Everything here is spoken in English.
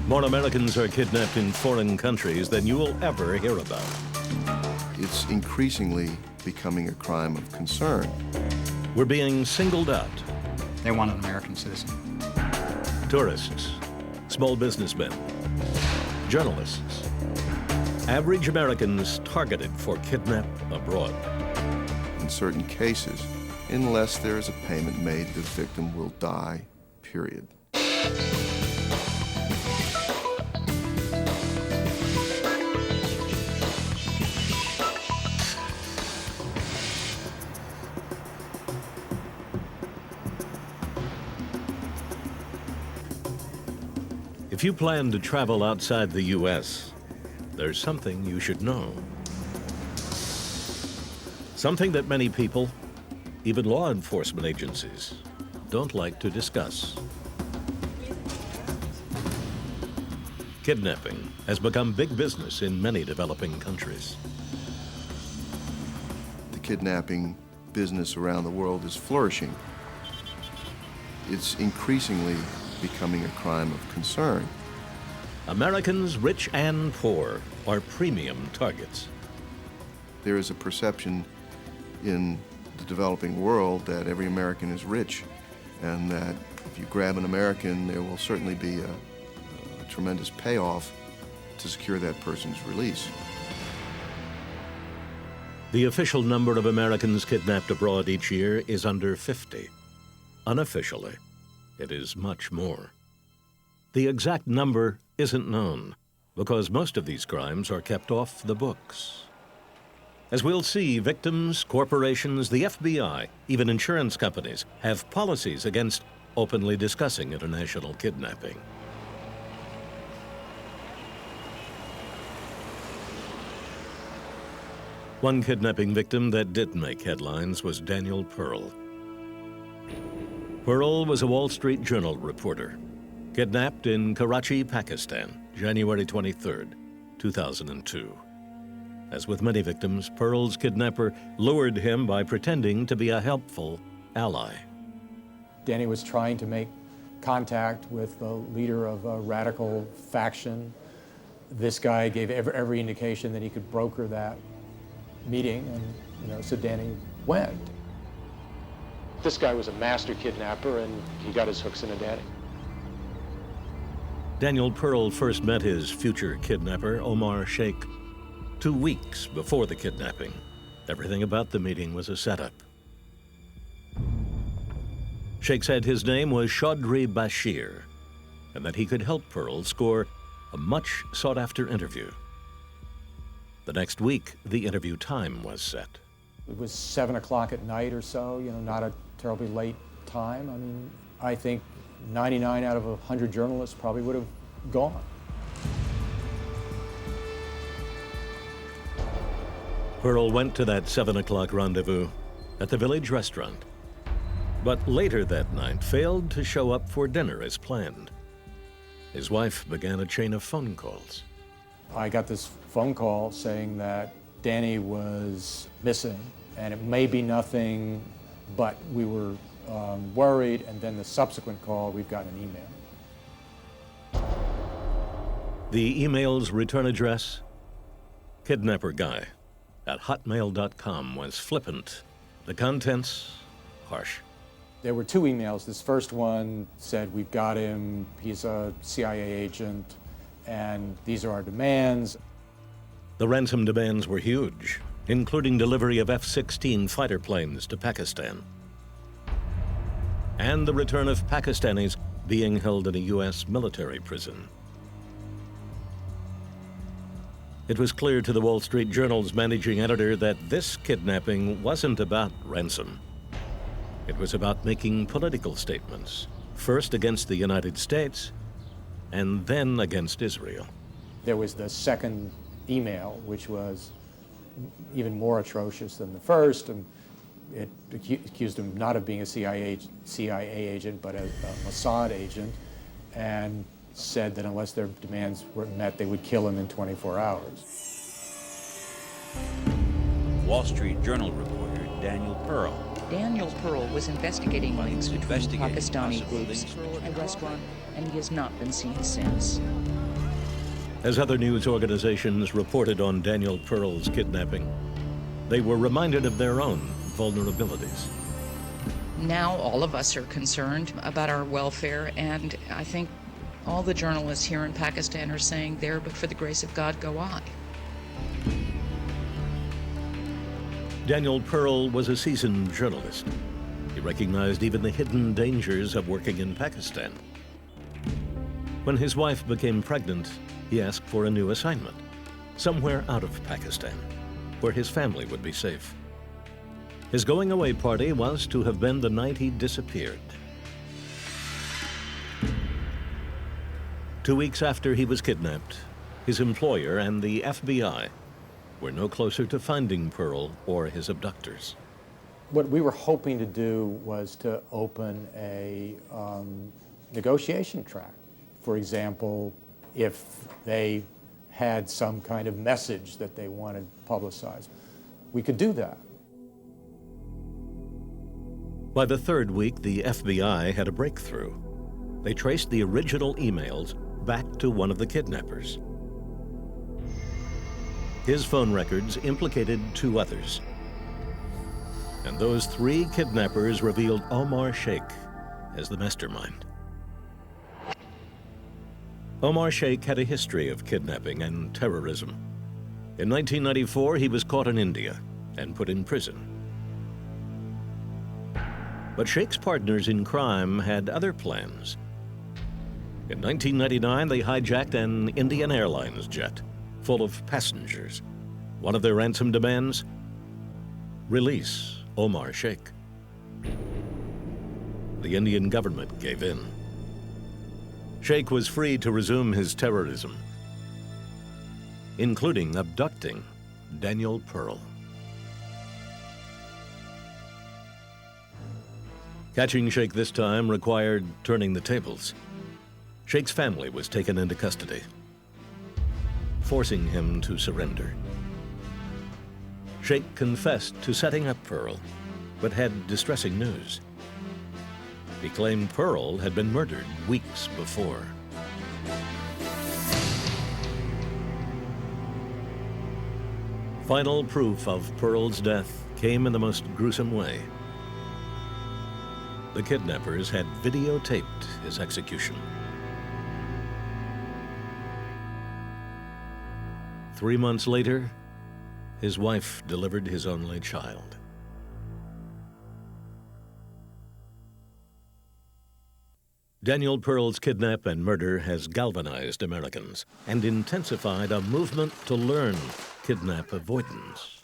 More Americans are kidnapped in foreign countries than you will ever hear about. It's increasingly becoming a crime of concern. We're being singled out. They want an American citizen. Tourists, small businessmen, journalists, average Americans targeted for kidnap abroad. In certain cases, unless there is a payment made, the victim will die, period. If you plan to travel outside the U.S., there's something you should know. Something that many people, even law enforcement agencies, don't like to discuss. Kidnapping has become big business in many developing countries. The kidnapping business around the world is flourishing. It's increasingly becoming a crime of concern. Americans, rich and poor, are premium targets. There is a perception in the developing world that every American is rich, and that if you grab an American, there will certainly be a tremendous payoff to secure that person's release. The official number of Americans kidnapped abroad each year is under 50. Unofficially, it is much more. The exact number isn't known because most of these crimes are kept off the books. As we'll see, victims, corporations, the FBI, even insurance companies have policies against openly discussing international kidnapping. One kidnapping victim that did make headlines was Daniel Pearl. Pearl was a Wall Street Journal reporter, kidnapped in Karachi, Pakistan, January 23, 2002. As with many victims, Pearl's kidnapper lured him by pretending to be a helpful ally. Danny was trying to make contact with the leader of a radical faction. This guy gave every indication that he could broker that meeting, and so Danny went. This guy was a master kidnapper, and he got his hooks into Danny. Daniel Pearl first met his future kidnapper, Omar Sheikh, 2 weeks before the kidnapping. Everything about the meeting was a setup. Sheikh said his name was Chaudhry Bashir, and that he could help Pearl score a much sought-after interview. The next week, the interview time was set. It was 7 o'clock at night or so, not a terribly late time. I mean, I think 99 out of 100 journalists probably would have gone. Pearl went to that 7 o'clock rendezvous at the village restaurant, but later that night failed to show up for dinner as planned. His wife began a chain of phone calls. I got this phone call saying that Danny was missing, and it may be nothing, but we were worried, and then the subsequent call, we've got an email. The email's return address, kidnapperguy@hotmail.com, was flippant. The contents, harsh. There were 2 emails. This first one said, we've got him, he's a CIA agent, and these are our demands. The ransom demands were huge, including delivery of F-16 fighter planes to Pakistan, and the return of Pakistanis being held in a U.S. military prison. It was clear to the Wall Street Journal's managing editor that this kidnapping wasn't about ransom. It was about making political statements, first against the United States, and then against Israel. There was the second email, which was even more atrocious than the first, and it accused him not of being a CIA agent, but a Mossad agent, and said that unless their demands were met, they would kill him in 24 hours. Wall Street Journal reporter Daniel Pearl Daniel Pearl was investigating links between Pakistani groups and a restaurant, and he has not been seen since. As other news organizations reported on Daniel Pearl's kidnapping, they were reminded of their own vulnerabilities. Now all of us are concerned about our welfare, and I think all the journalists here in Pakistan are saying, there, but for the grace of God go I. Daniel Pearl was a seasoned journalist. He recognized even the hidden dangers of working in Pakistan. When his wife became pregnant, he asked for a new assignment, somewhere out of Pakistan, where his family would be safe. His going-away party was to have been the night he disappeared. 2 weeks after he was kidnapped, his employer and the FBI were no closer to finding Pearl or his abductors. What we were hoping to do was to open a negotiation track. For example, if they had some kind of message that they wanted publicized, we could do that. By the third week, the FBI had a breakthrough. They traced the original emails back to one of the kidnappers. His phone records implicated 2 others. And those 3 kidnappers revealed Omar Sheikh as the mastermind. Omar Sheikh had a history of kidnapping and terrorism. In 1994, he was caught in India and put in prison. But Sheikh's partners in crime had other plans. In 1999, they hijacked an Indian Airlines jet full of passengers. One of their ransom demands? Release Omar Sheikh. The Indian government gave in. Sheikh was free to resume his terrorism, including abducting Daniel Pearl. Catching Sheikh this time required turning the tables. Sheikh's family was taken into custody, forcing him to surrender. Sheikh confessed to setting up Pearl, but had distressing news. He claimed Pearl had been murdered weeks before. Final proof of Pearl's death came in the most gruesome way. The kidnappers had videotaped his execution. 3 months later, his wife delivered his only child. Daniel Pearl's kidnap and murder has galvanized Americans and intensified a movement to learn kidnap avoidance.